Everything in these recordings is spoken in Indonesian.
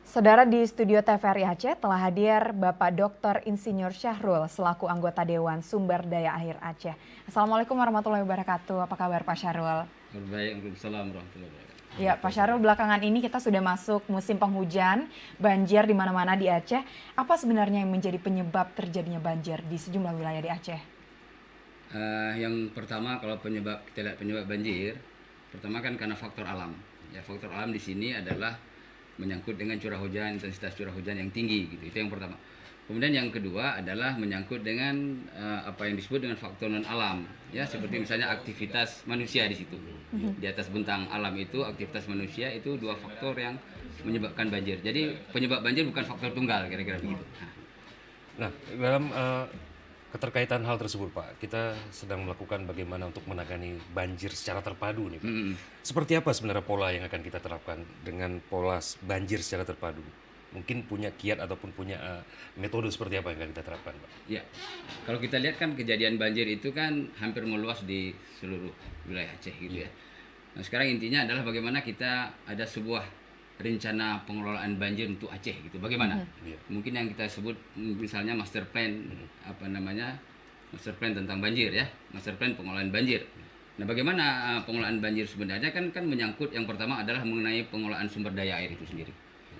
Saudara di studio TVRI Aceh telah hadir Bapak Dr. Insinyur Syahrul selaku anggota Dewan Sumber Daya Air Aceh. Assalamualaikum warahmatullahi wabarakatuh. Apa kabar Pak Syahrul? Baik, Waalaikumsalam warahmatullahi wabarakatuh. Ya, Pak Syahrul, belakangan ini kita sudah masuk musim penghujan, banjir di mana-mana di Aceh. Apa sebenarnya yang menjadi penyebab terjadinya banjir di sejumlah wilayah di Aceh? Yang pertama, kalau kita lihat penyebab banjir, pertama kan karena faktor alam. Ya, faktor alam di sini adalah menyangkut dengan curah hujan, intensitas curah hujan yang tinggi, gitu. Itu yang pertama. Kemudian yang kedua adalah menyangkut dengan apa yang disebut dengan faktor non alam, ya, seperti misalnya aktivitas manusia di situ. Di atas bentang alam itu aktivitas manusia itu dua faktor yang menyebabkan banjir. Jadi penyebab banjir bukan faktor tunggal, kira-kira begitu. Nah, dalam keterkaitan hal tersebut, Pak, kita sedang melakukan bagaimana untuk menangani banjir secara terpadu nih, Pak. Seperti apa sebenarnya pola yang akan kita terapkan dengan pola banjir secara terpadu? Mungkin punya kiat ataupun punya metode seperti apa yang akan kita terapkan, Pak? Ya, kalau kita lihat kan kejadian banjir itu kan hampir meluas di seluruh wilayah Aceh gitu ya. Nah, sekarang intinya adalah bagaimana kita ada sebuah rencana pengelolaan banjir untuk Aceh gitu. Bagaimana? Mungkin yang kita sebut misalnya master plan master plan tentang banjir ya, master plan pengelolaan banjir. Nah, bagaimana pengelolaan banjir sebenarnya kan menyangkut yang pertama adalah mengenai pengelolaan sumber daya air itu sendiri.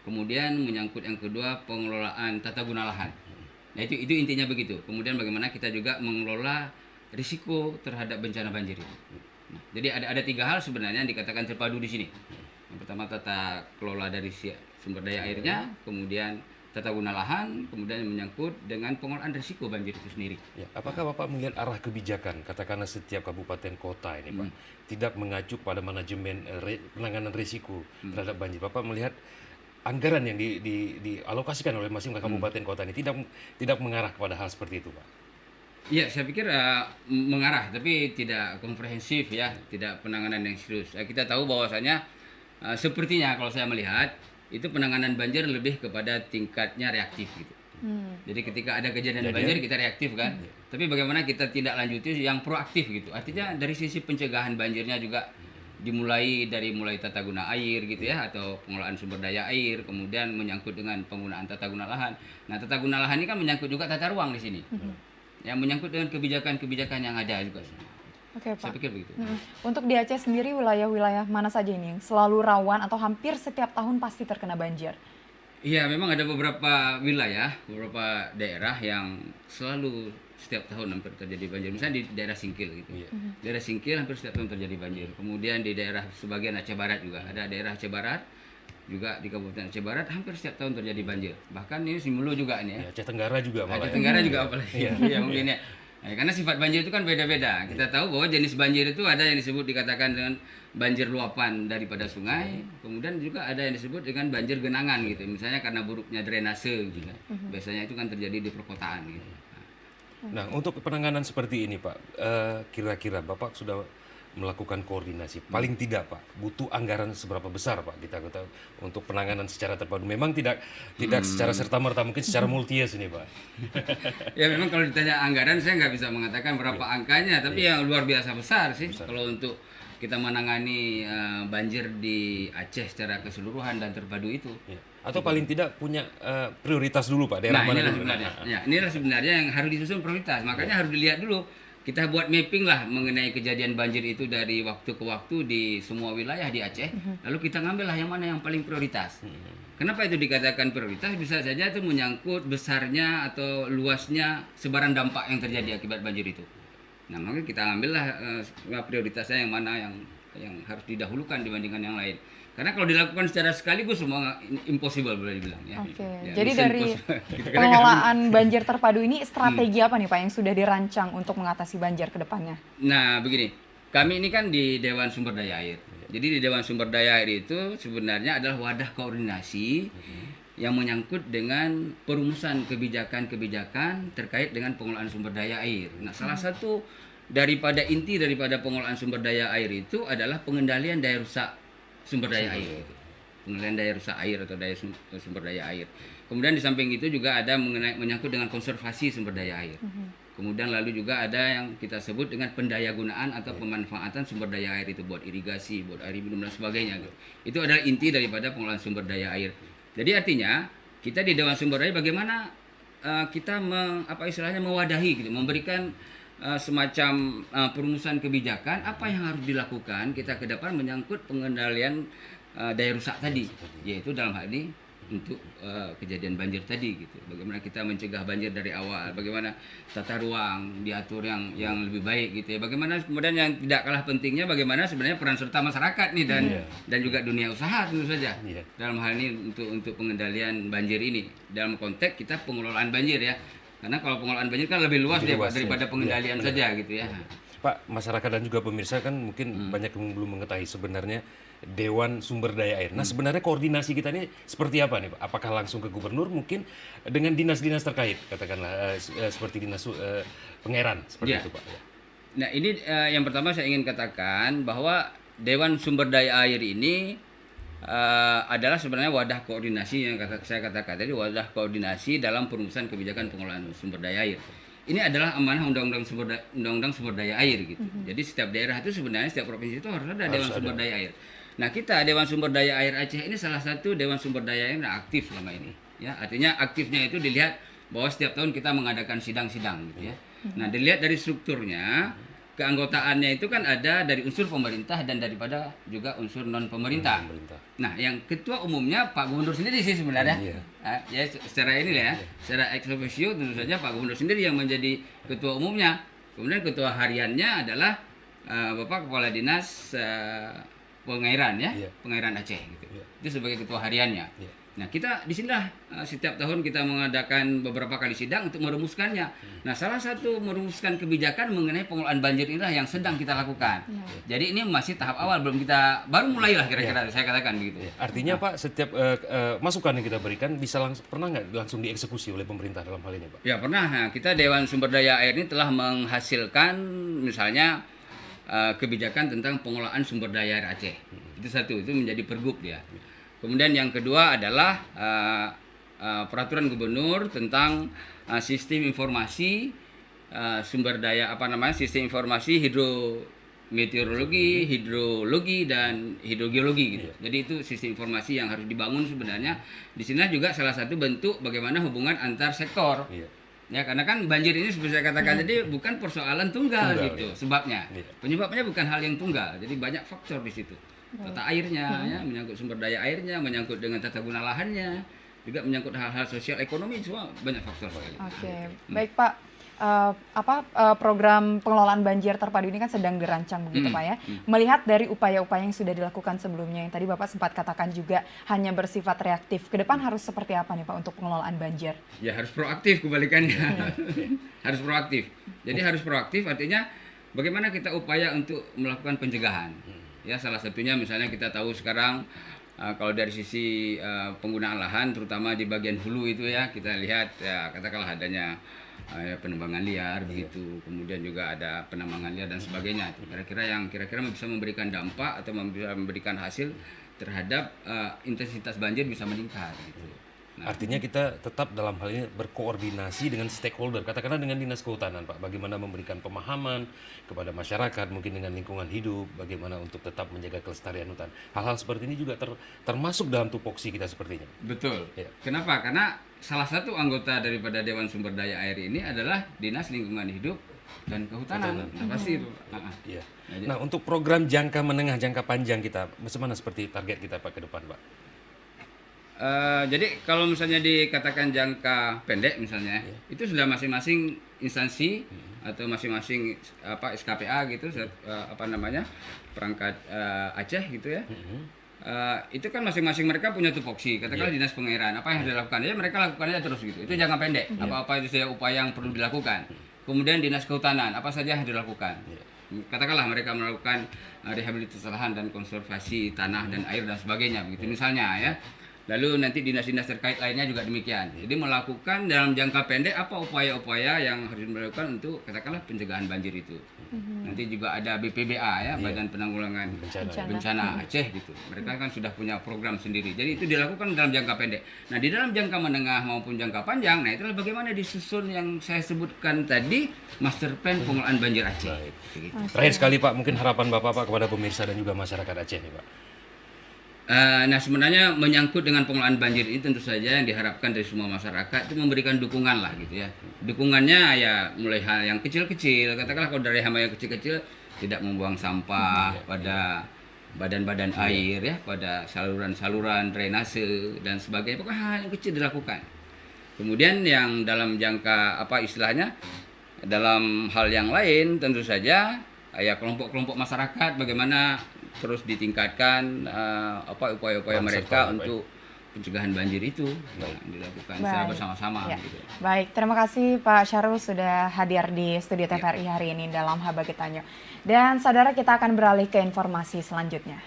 Kemudian menyangkut yang kedua pengelolaan tata guna lahan. Nah, itu intinya begitu. Kemudian bagaimana kita juga mengelola risiko terhadap bencana banjir itu. Nah, jadi ada tiga hal sebenarnya yang dikatakan terpadu di sini. Yang pertama tata kelola dari sumber daya airnya, kemudian tata guna lahan, kemudian menyangkut dengan pengelolaan risiko banjir itu sendiri. Ya, apakah Bapak melihat arah kebijakan, katakanlah setiap kabupaten kota ini, Pak, tidak mengacu pada manajemen penanganan risiko terhadap banjir? Bapak melihat anggaran yang dialokasikan oleh masing-masing kabupaten kota ini tidak mengarah kepada hal seperti itu, Pak? Iya, saya pikir mengarah, tapi tidak komprehensif ya, tidak penanganan yang serius. Kita tahu bahwasanya sepertinya kalau saya melihat itu penanganan banjir lebih kepada tingkatnya reaktif gitu. Jadi ketika ada kejadian banjir kita reaktif kan, tapi bagaimana kita tindak lanjuti yang proaktif gitu. Artinya dari sisi pencegahan banjirnya juga dimulai dari tata guna air gitu ya, atau pengelolaan sumber daya air, kemudian menyangkut dengan penggunaan tata guna lahan. Nah, tata guna lahan ini kan menyangkut juga tata ruang di sini. Yang menyangkut dengan kebijakan-kebijakan yang ada juga. Oke, Pak. Saya pikir begitu. Untuk di Aceh sendiri wilayah-wilayah mana saja ini yang selalu rawan atau hampir setiap tahun pasti terkena banjir? Iya, memang ada beberapa wilayah, beberapa daerah yang selalu setiap tahun hampir terjadi banjir. Misalnya di daerah Singkil gitu. Daerah Singkil hampir setiap tahun terjadi banjir. Kemudian di daerah sebagian Aceh Barat juga. Ada daerah Aceh Barat, juga di Kabupaten Aceh Barat hampir setiap tahun terjadi banjir. Bahkan ini Simulu juga ini ya. Aceh Tenggara juga malah. Aceh Tenggara juga apalagi. Ya mungkin ya. Nah, karena sifat banjir itu kan beda-beda. Kita tahu bahwa jenis banjir itu ada yang disebut dikatakan dengan banjir luapan daripada sungai, kemudian juga ada yang disebut dengan banjir genangan gitu. Misalnya karena buruknya drainase gitu. Biasanya itu kan terjadi di perkotaan gitu. Nah, untuk penanganan seperti ini, Pak, kira-kira Bapak sudah melakukan koordinasi. Paling tidak, Pak, butuh anggaran seberapa besar, Pak, kita tahu untuk penanganan secara terpadu. Memang tidak secara serta-merta, mungkin secara multias ini, Pak. Ya memang kalau ditanya anggaran saya nggak bisa mengatakan berapa angkanya, tapi yang luar biasa besar sih kalau untuk kita menangani banjir di Aceh secara keseluruhan dan terpadu itu. Atau paling tidak punya prioritas dulu, Pak, daerah Nah, mana inilah dulu? sebenarnya. Ya, inilah sebenarnya yang harus disusun prioritas. Makanya harus dilihat dulu. Kita buat mapping lah mengenai kejadian banjir itu dari waktu ke waktu di semua wilayah di Aceh. Lalu kita ngambil lah yang mana yang paling prioritas. Kenapa itu dikatakan prioritas? Bisa saja itu menyangkut besarnya atau luasnya sebaran dampak yang terjadi akibat banjir itu. Nah, maka kita ambillah prioritasnya yang mana yang harus didahulukan dibandingkan yang lain. Karena kalau dilakukan secara sekaligus semua impossible boleh dibilang ya. Oke. Ya, Jadi mission dari impossible. pengelolaan banjir terpadu ini strategi apa nih Pak yang sudah dirancang untuk mengatasi banjir ke depannya? Nah, begini. Kami ini kan di Dewan Sumber Daya Air. Jadi di Dewan Sumber Daya Air itu sebenarnya adalah wadah koordinasi yang menyangkut dengan perumusan kebijakan-kebijakan terkait dengan pengelolaan sumber daya air. Nah, salah satu inti daripada pengelolaan sumber daya air itu adalah pengendalian daya rusak sumber daya air. Pengendalian daya rusak air atau sumber daya air. Kemudian di samping itu juga ada menyangkut dengan konservasi sumber daya air. Kemudian lalu juga ada yang kita sebut dengan pendayagunaan atau pemanfaatan sumber daya air itu buat irigasi, buat air minum dan sebagainya. Itu adalah inti daripada pengelolaan sumber daya air. Jadi artinya kita di Dewan Sumber Daya bagaimana kita mewadahi gitu, memberikan semacam perumusan kebijakan apa yang harus dilakukan kita ke depan menyangkut pengendalian daya rusak tadi, yaitu dalam hal ini untuk kejadian banjir tadi gitu. Bagaimana kita mencegah banjir dari awal, bagaimana tata ruang diatur yang lebih baik gitu ya. Bagaimana kemudian yang tidak kalah pentingnya bagaimana sebenarnya peran serta masyarakat nih dan juga dunia usaha tentu saja dalam hal ini untuk pengendalian banjir ini dalam konteks kita pengelolaan banjir ya. Karena kalau pengelolaan banjir kan lebih luas daripada pengendalian saja gitu ya. Pak, masyarakat dan juga pemirsa kan mungkin banyak yang belum mengetahui sebenarnya Dewan Sumber Daya Air. Nah, sebenarnya koordinasi kita ini seperti apa nih, Pak? Apakah langsung ke gubernur mungkin dengan dinas-dinas terkait, katakanlah seperti dinas pengairan seperti itu, Pak? Nah, ini yang pertama saya ingin katakan bahwa Dewan Sumber Daya Air ini adalah sebenarnya wadah koordinasi yang saya katakan tadi, wadah koordinasi dalam perumusan kebijakan pengelolaan sumber daya air. Ini adalah amanah Undang-Undang Sumber Daya Air gitu. Jadi setiap daerah itu sebenarnya setiap provinsi itu harus ada Dewan Sumber Daya Air. Nah, kita Dewan Sumber Daya Air Aceh ini salah satu Dewan Sumber Daya Air yang aktif selama ini. Ya, artinya aktifnya itu dilihat bahwa setiap tahun kita mengadakan sidang-sidang gitu ya. Nah, dilihat dari strukturnya, keanggotaannya itu kan ada dari unsur pemerintah dan daripada juga unsur non pemerintah. Nah, yang ketua umumnya Pak Gubernur sendiri sih sebenarnya. Ya secara ini ya, secara ex officio tentu saja Pak Gubernur sendiri yang menjadi ketua umumnya. Kemudian ketua hariannya adalah Bapak Kepala Dinas Pengairan ya, Pengairan Aceh gitu. Itu sebagai ketua hariannya. Nah, kita di sinilah setiap tahun kita mengadakan beberapa kali sidang untuk merumuskannya. Nah, salah satu merumuskan kebijakan mengenai pengelolaan banjir inilah yang sedang kita lakukan. Jadi ini masih tahap awal, baru mulailah kira-kira saya katakan begitu. Artinya Pak, setiap masukan yang kita berikan bisa pernah nggak langsung dieksekusi oleh pemerintah dalam hal ini, Pak? Ya pernah. Nah, kita Dewan Sumber Daya Air ini telah menghasilkan misalnya kebijakan tentang pengelolaan sumber daya air Aceh. Itu satu, itu menjadi pergub dia. Kemudian yang kedua adalah peraturan gubernur tentang sistem informasi sumber daya sistem informasi hidrometeorologi, hidrologi dan hidrogeologi gitu. Jadi itu sistem informasi yang harus dibangun sebenarnya. Di sini juga salah satu bentuk bagaimana hubungan antar sektor. Ya, karena kan banjir ini seperti saya katakan tadi bukan persoalan tunggal gitu sebabnya. Penyebabnya bukan hal yang tunggal. Jadi banyak faktor di situ. Tata airnya, ya, menyangkut sumber daya airnya, menyangkut dengan tata guna lahannya, juga menyangkut hal-hal sosial ekonomi, semua banyak faktor sekali. Oke, baik Pak. Program pengelolaan banjir terpadu ini kan sedang dirancang begitu Pak ya. Melihat dari upaya-upaya yang sudah dilakukan sebelumnya, yang tadi Bapak sempat katakan juga hanya bersifat reaktif. Ke depan harus seperti apa nih Pak untuk pengelolaan banjir? Ya harus proaktif kebalikannya. Harus proaktif. Jadi harus proaktif artinya bagaimana kita upaya untuk melakukan pencegahan. Ya, salah satunya misalnya kita tahu sekarang kalau dari sisi penggunaan lahan terutama di bagian hulu itu ya, kita lihat ya katakanlah adanya penembangan liar begitu, kemudian juga ada penambangan liar dan sebagainya. Kira-kira yang bisa memberikan dampak atau bisa memberikan hasil terhadap intensitas banjir bisa meningkat gitu. Nah, artinya kita tetap dalam hal ini berkoordinasi dengan stakeholder, katakanlah dengan dinas kehutanan, Pak. Bagaimana memberikan pemahaman kepada masyarakat, mungkin dengan lingkungan hidup, bagaimana untuk tetap menjaga kelestarian hutan. Hal-hal seperti ini juga termasuk dalam tupoksi kita sepertinya. Betul. Ya. Kenapa? Karena salah satu anggota daripada Dewan Sumber Daya Air ini adalah Dinas Lingkungan Hidup dan Kehutanan. Nah, pasti itu. Iya. Nah, untuk program jangka menengah, jangka panjang kita, bagaimana seperti target kita Pak ke depan, Pak? Jadi kalau misalnya dikatakan jangka pendek misalnya, itu sudah masing-masing instansi atau masing-masing SKPA gitu, perangkat Aceh gitu ya. Itu kan masing-masing mereka punya tupoksi. Katakanlah dinas pengairan, apa yang harus dilakukan? Ya mereka lakukan aja terus gitu. Itu jangka pendek. Apa-apa itu saja upaya yang perlu dilakukan. Kemudian dinas kehutanan, apa saja yang dilakukan? Katakanlah mereka melakukan rehabilitasi lahan dan konservasi tanah dan air dan sebagainya begitu misalnya ya. Lalu nanti dinas-dinas terkait lainnya juga demikian. Jadi melakukan dalam jangka pendek apa upaya-upaya yang harus dilakukan untuk katakanlah pencegahan banjir itu. Nanti juga ada BPBA ya, Badan Penanggulangan Bencana Aceh gitu. Mereka kan sudah punya program sendiri. Jadi itu dilakukan dalam jangka pendek. Nah, di dalam jangka menengah maupun jangka panjang, nah itulah bagaimana disusun yang saya sebutkan tadi, Master Plan Pengelolaan Banjir Aceh. Terakhir sekali Pak, mungkin harapan Bapak kepada pemirsa dan juga masyarakat Aceh nih Pak. Nah sebenarnya menyangkut dengan pengelolaan banjir ini tentu saja yang diharapkan dari semua masyarakat itu memberikan dukungan lah gitu ya. Dukungannya ya mulai hal yang kecil-kecil, katakanlah kalau dari hama yang kecil-kecil tidak membuang sampah pada badan-badan air ya, pada saluran-saluran drainase dan sebagainya, pokoknya hal yang kecil dilakukan. Kemudian yang dalam jangka apa istilahnya dalam hal yang lain tentu saja ya kelompok-kelompok masyarakat bagaimana terus ditingkatkan upaya-upaya mereka untuk pencegahan banjir itu dilakukan secara bersama-sama. Ya. Gitu. Baik, terima kasih Pak Syarul sudah hadir di studio TVRI hari ini dalam Habagi Tanyo. Dan saudara kita akan beralih ke informasi selanjutnya.